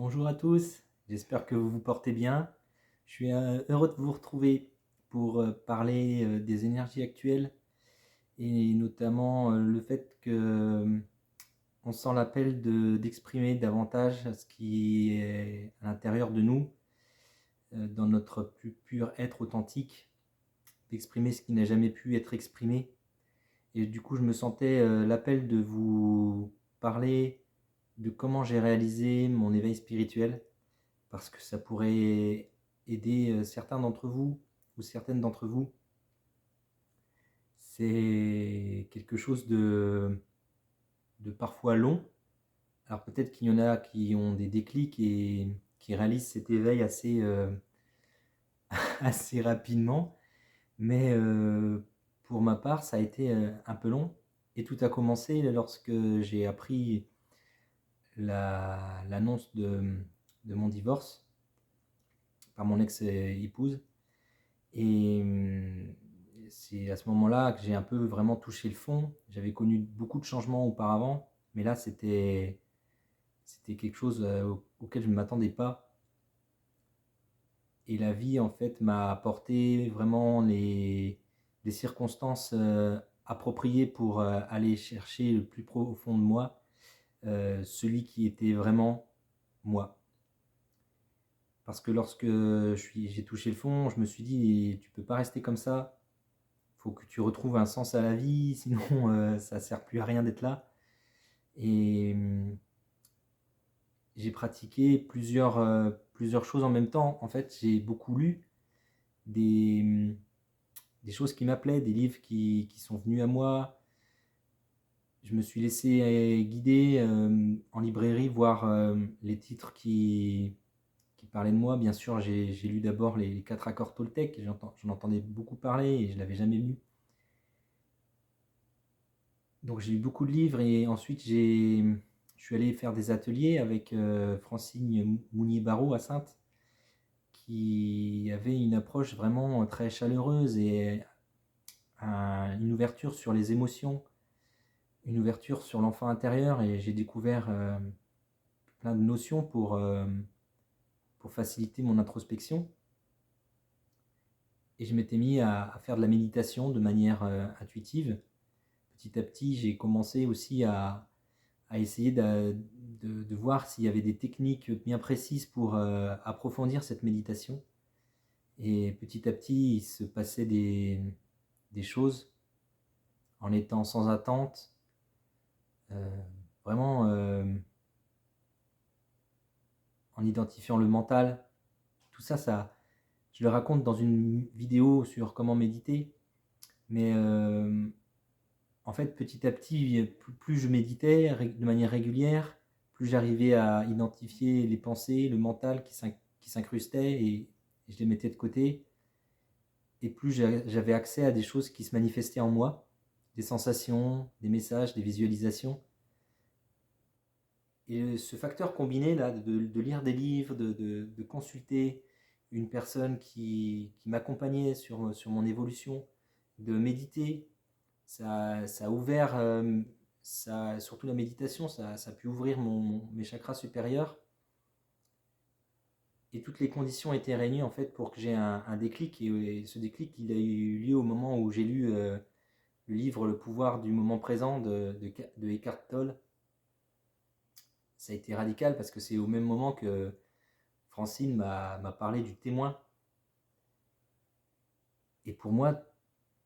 Bonjour à tous, j'espère que vous vous portez bien. Je suis heureux de vous retrouver pour parler des énergies actuelles et notamment le fait que on sent l'appel d'exprimer davantage ce qui est à l'intérieur de nous, dans notre plus pur être authentique, d'exprimer ce qui n'a jamais pu être exprimé. Et du coup, je me sentais l'appel de vous parler de comment j'ai réalisé mon éveil spirituel parce que ça pourrait aider certains d'entre vous ou certaines d'entre vous. C'est quelque chose de parfois long. Alors peut-être qu'il y en a qui ont des déclics et qui réalisent cet éveil assez rapidement, mais pour ma part, ça a été un peu long. Et tout a commencé lorsque j'ai appris l'annonce de mon divorce par mon ex-épouse. Et c'est à ce moment-là que j'ai un peu vraiment touché le fond. J'avais connu beaucoup de changements auparavant, mais là, c'était quelque chose auquel je ne m'attendais pas. Et la vie, en fait, m'a apporté vraiment les circonstances appropriées pour aller chercher le plus profond de moi, celui qui était vraiment moi. Parce que lorsque j'ai touché le fond, je me suis dit, tu peux pas rester comme ça. Faut que tu retrouves un sens à la vie, sinon ça sert plus à rien d'être là. Et j'ai pratiqué plusieurs choses en même temps. En fait, j'ai beaucoup lu des, des choses qui m'appelaient, des livres qui sont venus à moi. Je me suis laissé guider en librairie, voir les titres qui parlaient de moi. Bien sûr, j'ai lu d'abord les 4 accords Toltec, j'en entendais beaucoup parler et je ne l'avais jamais lu. Donc j'ai lu beaucoup de livres et ensuite je suis allé faire des ateliers avec Francine Mounier-Barrault à Saintes, qui avait une approche vraiment très chaleureuse et une ouverture sur les émotions, une ouverture sur l'enfant intérieur, et j'ai découvert plein de notions pour faciliter mon introspection. Et je m'étais mis à faire de la méditation de manière intuitive. Petit à petit, j'ai commencé aussi à essayer de voir s'il y avait des techniques bien précises pour approfondir cette méditation. Et petit à petit, il se passait des choses en étant sans attente, euh, vraiment en identifiant le mental. Tout ça, je le raconte dans une vidéo sur comment méditer, mais en fait, petit à petit, plus je méditais de manière régulière, plus j'arrivais à identifier les pensées, le mental qui s'incrustaient, et je les mettais de côté. Et plus j'avais accès à des choses qui se manifestaient en moi, des sensations, des messages, des visualisations. Et ce facteur combiné là, de lire des livres, de consulter une personne qui m'accompagnait sur mon évolution, de méditer, ça a ouvert, surtout la méditation, ça a pu ouvrir mes chakras supérieurs. Et toutes les conditions étaient réunies en fait pour que j'ai un déclic. Et ce déclic, il a eu lieu au moment où j'ai lu le livre Le pouvoir du moment présent de Eckhart Tolle. Ça a été radical parce que c'est au même moment que Francine m'a parlé du témoin. Et pour moi,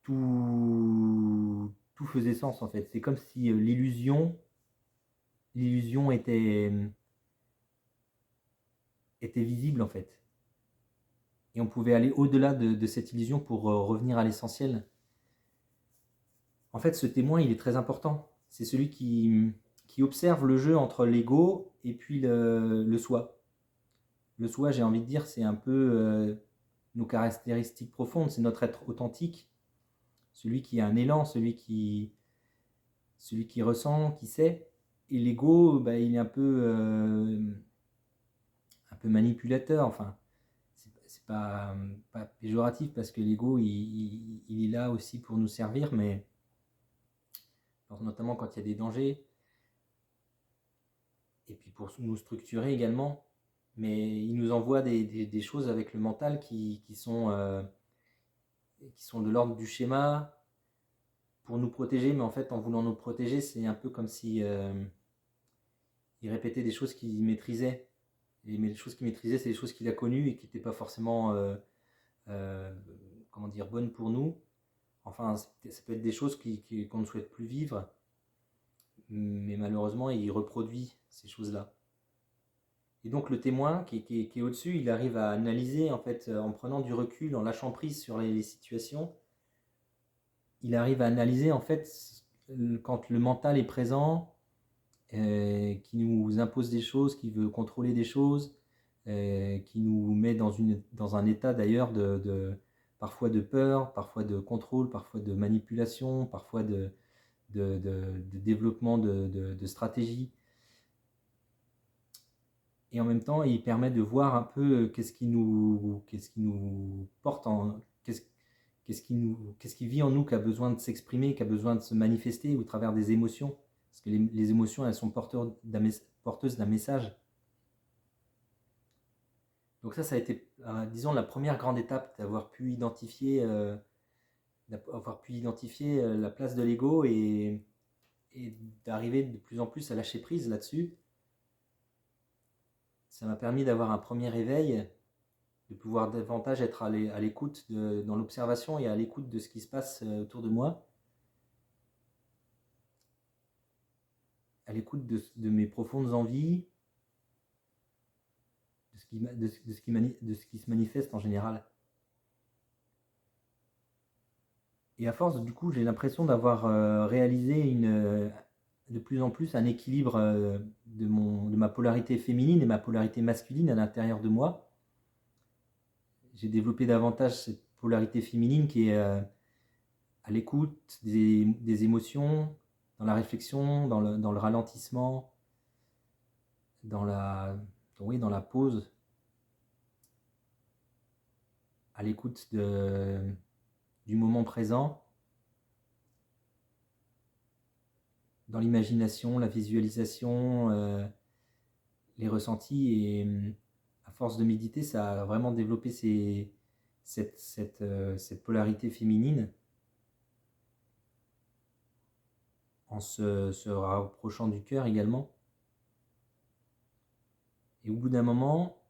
tout faisait sens en fait. C'est comme si l'illusion était visible en fait. Et on pouvait aller au-delà de cette illusion pour revenir à l'essentiel. En fait, ce témoin, il est très important. C'est celui qui observe le jeu entre l'ego et puis le soi. Le soi, j'ai envie de dire, c'est un peu nos caractéristiques profondes, c'est notre être authentique, celui qui a un élan, celui qui ressent, qui sait. Et l'ego, bah, il est un peu manipulateur. Enfin, c'est pas péjoratif parce que l'ego, il est là aussi pour nous servir, mais notamment quand il y a des dangers, et puis pour nous structurer également. mais il nous envoie des choses avec le mental qui sont de l'ordre du schéma pour nous protéger, mais en fait, en voulant nous protéger, c'est un peu comme si il répétait des choses qu'il maîtrisait. Mais les choses qu'il maîtrisait, c'est des choses qu'il a connues et qui n'étaient pas forcément euh, comment dire, bonnes pour nous. Enfin, ça peut être des choses qu'on ne souhaite plus vivre, mais malheureusement, il reproduit ces choses-là. Et donc le témoin qui est au-dessus, il arrive à analyser, en fait, en prenant du recul, en lâchant prise sur les situations, il arrive à analyser, en fait, quand le mental est présent, qui nous impose des choses, qui veut contrôler des choses, qui nous met dans un état d'ailleurs parfois de peur, parfois de contrôle, parfois de manipulation, parfois de développement de stratégie. Et en même temps, il permet de voir un peu qu'est-ce qui nous porte qu'est-ce qui vit en nous, qui a besoin de s'exprimer, qui a besoin de se manifester au travers des émotions. Parce que les émotions, elles sont porteuses d'un message. Donc ça a été, disons, la première grande étape d'avoir pu identifier la place de l'ego et d'arriver de plus en plus à lâcher prise là-dessus. Ça m'a permis d'avoir un premier éveil, de pouvoir davantage être à l'écoute, dans l'observation et à l'écoute de ce qui se passe autour de moi, à l'écoute de mes profondes envies, de ce qui se manifeste en général. Et à force, du coup, j'ai l'impression d'avoir réalisé de plus en plus un équilibre de ma polarité féminine et ma polarité masculine à l'intérieur de moi. J'ai développé davantage cette polarité féminine qui est à l'écoute des émotions, dans la réflexion, dans le ralentissement, oui, dans la pause, à l'écoute du moment présent, dans l'imagination, la visualisation, les ressentis. Et à force de méditer, ça a vraiment développé cette polarité féminine en se rapprochant du cœur également. Et au bout d'un moment,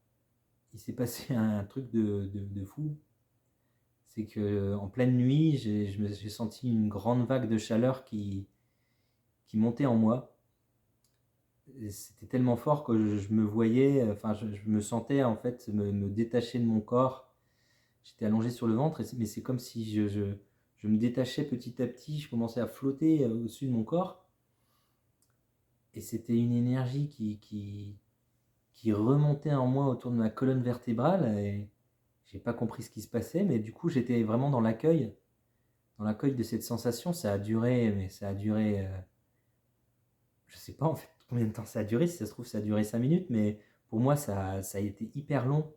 il s'est passé un truc de fou. C'est qu'en pleine nuit, j'ai senti une grande vague de chaleur qui montait en moi. C'était tellement fort que je me voyais, enfin je me sentais en fait me détacher de mon corps. J'étais allongé sur le ventre, mais c'est comme si je me détachais petit à petit, je commençais à flotter au-dessus de mon corps. Et c'était une énergie qui remontait en moi autour de ma colonne vertébrale. Et j'ai pas compris ce qui se passait, mais du coup j'étais vraiment dans l'accueil de cette sensation. Ça a duré, mais ça a duré, je sais pas en fait combien de temps ça a duré. Si ça se trouve, ça a duré 5 minutes, mais pour moi, ça a été hyper long.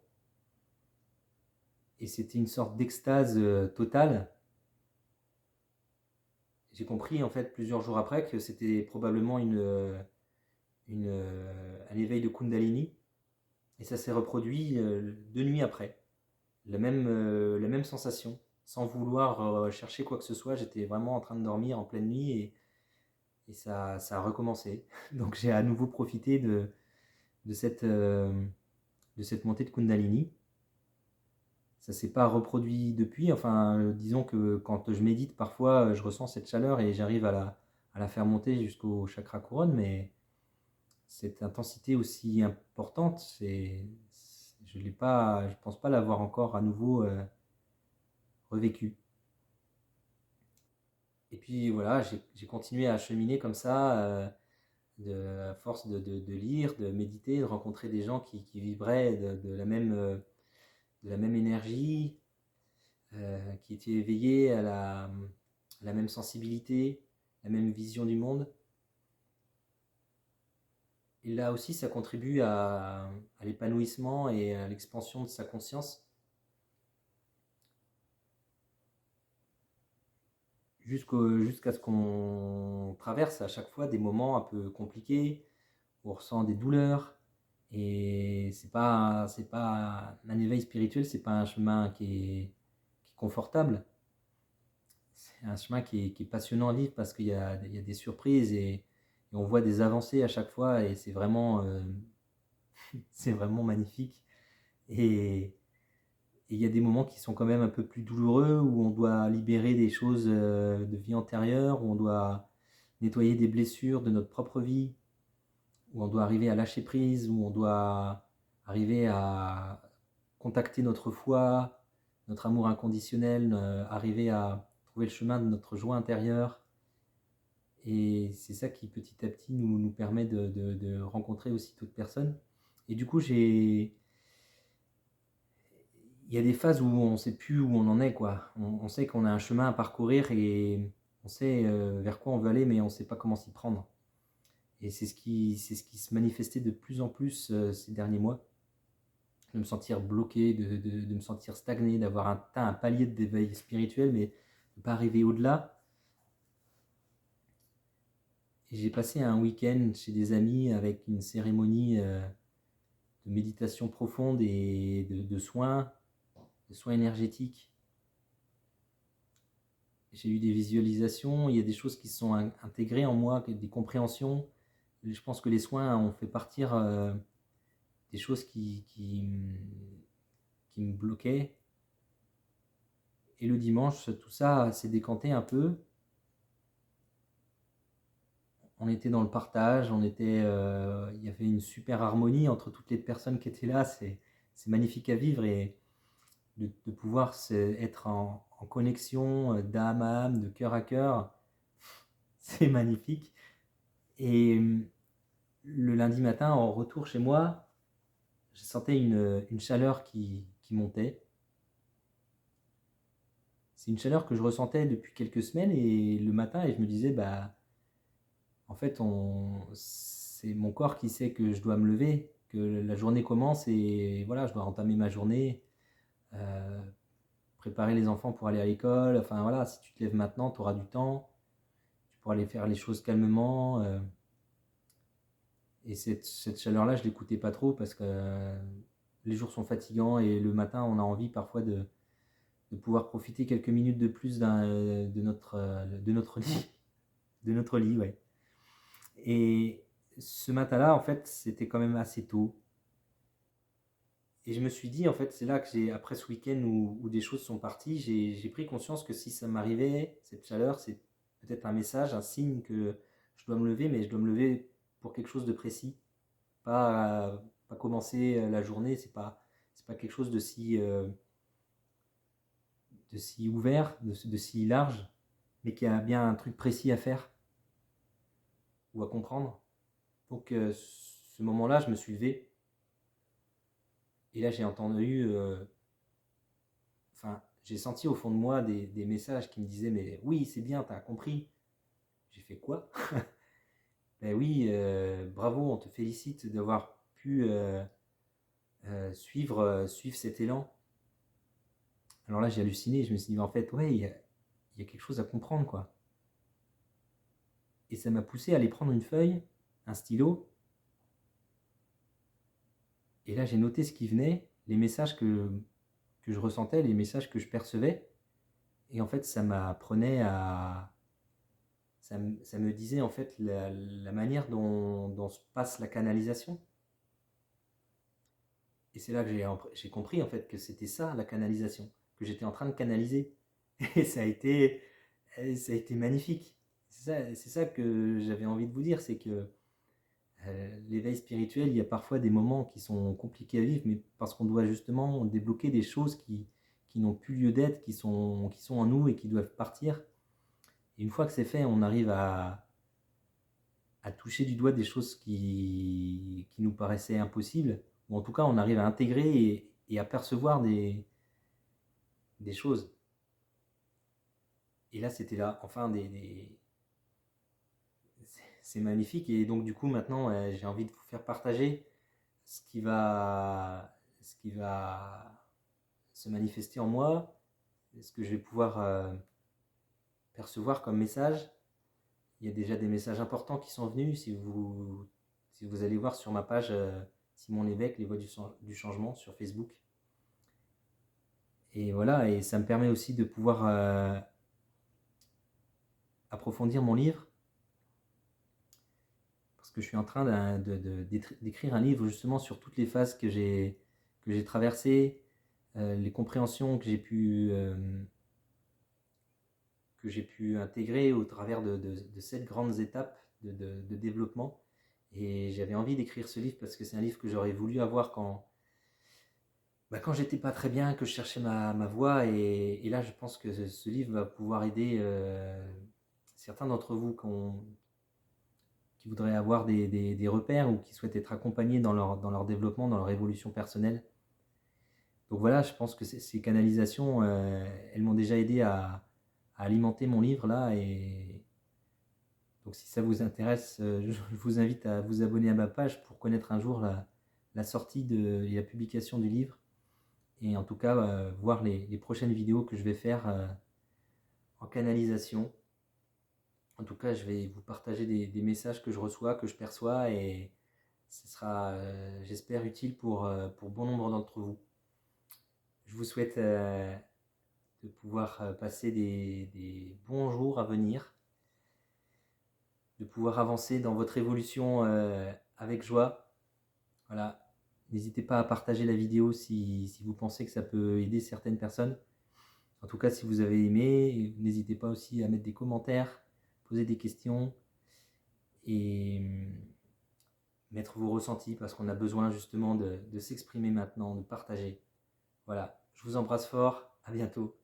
Et c'était une sorte d'extase totale. J'ai compris en fait plusieurs jours après que c'était probablement un éveil de Kundalini. Et ça s'est reproduit 2 nuits après. La même sensation. Sans vouloir chercher quoi que ce soit, j'étais vraiment en train de dormir en pleine nuit et ça a recommencé. Donc j'ai à nouveau profité de cette, euh, de cette montée de Kundalini. Ça s'est pas reproduit depuis. Enfin, disons que quand je médite, parfois, je ressens cette chaleur et j'arrive à la faire monter jusqu'au chakra couronne, mais cette intensité aussi importante, je pense pas l'avoir encore à nouveau revécu. Et puis voilà, j'ai continué à cheminer comme ça, à force de lire, de méditer, de rencontrer des gens qui vibraient de la même énergie, qui étaient éveillés à la même sensibilité, la même vision du monde. Et là aussi, ça contribue à l'épanouissement et à l'expansion de sa conscience, jusqu'à ce qu'on traverse à chaque fois des moments un peu compliqués, où on ressent des douleurs, Et c'est pas un éveil spirituel, c'est pas un chemin qui est confortable. C'est un chemin qui est passionnant à vivre parce qu'il y a des surprises et on voit des avancées à chaque fois et c'est vraiment magnifique. Et il y a des moments qui sont quand même un peu plus douloureux où on doit libérer des choses de vie antérieure, où on doit nettoyer des blessures de notre propre vie, où on doit arriver à lâcher prise, où on doit arriver à contacter notre foi, notre amour inconditionnel, arriver à trouver le chemin de notre joie intérieure. Et c'est ça qui petit à petit nous permet de rencontrer aussi d'autres personnes. Et du coup, il y a des phases où on ne sait plus où on en est, quoi. On sait qu'on a un chemin à parcourir et on sait vers quoi on veut aller, mais on ne sait pas comment s'y prendre. Et c'est ce qui se manifestait de plus en plus ces derniers mois. De me sentir bloqué, de me sentir stagné, d'avoir atteint un palier d'éveil spirituel, mais de ne pas arriver au-delà. Et j'ai passé un week-end chez des amis avec une cérémonie de méditation profonde et de soins énergétiques. J'ai eu des visualisations, il y a des choses qui se sont intégrées en moi, des compréhensions. Je pense que les soins ont fait partir des choses qui me bloquaient. Et le dimanche, tout ça s'est décanté un peu. On était dans le partage, il y avait une super harmonie entre toutes les personnes qui étaient là. C'est magnifique à vivre et de pouvoir être en connexion d'âme à âme, de cœur à cœur, c'est magnifique. Et le lundi matin, en retour chez moi, je sentais une chaleur qui montait. C'est une chaleur que je ressentais depuis quelques semaines et le matin, et je me disais, bah, en fait, c'est mon corps qui sait que je dois me lever, que la journée commence et voilà, je dois entamer ma journée, euh, préparer les enfants pour aller à l'école. Enfin voilà, si tu te lèves maintenant, tu auras du temps, tu pourras aller faire les choses calmement. Et cette chaleur-là, je l'écoutais pas trop parce que les jours sont fatigants et le matin, on a envie parfois de pouvoir profiter quelques minutes de plus de notre lit. De notre lit, ouais. Et ce matin-là, en fait, c'était quand même assez tôt. Et je me suis dit, en fait, c'est là que après ce week-end où des choses sont parties, j'ai pris conscience que si ça m'arrivait, cette chaleur, c'est peut-être un message, un signe que je dois me lever, mais je dois me lever pour quelque chose de précis. Pas commencer la journée, c'est pas quelque chose de si ouvert, de si large, mais qui a bien un truc précis à faire ou à comprendre. Donc, ce moment-là, je me suis levé et là, j'ai entendu, enfin, j'ai senti au fond de moi des messages qui me disaient, mais oui, c'est bien, t'as compris. J'ai fait quoi? Ben oui, bravo, on te félicite d'avoir pu suivre cet élan. Alors là, j'ai halluciné, je me suis dit, en fait, ouais, il y a quelque chose à comprendre, quoi. Et ça m'a poussé à aller prendre une feuille, un stylo, et là, j'ai noté ce qui venait, les messages que je ressentais, les messages que je percevais, et en fait, ça me disait en fait la manière dont se passe la canalisation. Et c'est là que j'ai compris en fait que c'était ça la canalisation, que j'étais en train de canaliser. Et ça a été magnifique. C'est ça que j'avais envie de vous dire, c'est que l'éveil spirituel, il y a parfois des moments qui sont compliqués à vivre, mais parce qu'on doit justement débloquer des choses qui n'ont plus lieu d'être, qui sont en nous et qui doivent partir. Et une fois que c'est fait, on arrive à toucher du doigt des choses qui nous paraissaient impossibles, ou en tout cas on arrive à intégrer et à percevoir des choses. Et là c'était là, enfin c'est magnifique et donc du coup maintenant j'ai envie de vous faire partager ce qui va se manifester en moi, ce que je vais pouvoir percevoir comme message. Il y a déjà des messages importants qui sont venus. Si vous allez voir sur ma page Simon Lévesque, Les Voix du changement sur Facebook. Et voilà, et ça me permet aussi de pouvoir approfondir mon livre, parce que je suis en train d'écrire un livre justement sur toutes les phases que j'ai traversées, les compréhensions que j'ai pu intégrer au travers de 7 grandes étapes de développement. Et j'avais envie d'écrire ce livre parce que c'est un livre que j'aurais voulu avoir quand j'étais pas très bien, que je cherchais ma voie. Et là, je pense que ce livre va pouvoir aider certains d'entre vous qui voudraient avoir des repères ou qui souhaitent être accompagnés dans leur développement, dans leur évolution personnelle. Donc voilà, je pense que ces canalisations, elles m'ont déjà aidé à alimenter mon livre là. Et donc si ça vous intéresse, je vous invite à vous abonner à ma page pour connaître un jour la sortie et la publication du livre. Et en tout cas, voir les prochaines vidéos que je vais faire en canalisation. En tout cas, je vais vous partager des messages que je reçois, que je perçois, et ce sera, j'espère, utile pour bon nombre d'entre vous. Je vous souhaite de pouvoir passer des bons jours à venir, de pouvoir avancer dans votre évolution avec joie. Voilà. N'hésitez pas à partager la vidéo si vous pensez que ça peut aider certaines personnes. En tout cas, si vous avez aimé, n'hésitez pas aussi à mettre des commentaires, poser des questions et mettre vos ressentis, parce qu'on a besoin justement de s'exprimer maintenant, de partager. Voilà, je vous embrasse fort, à bientôt.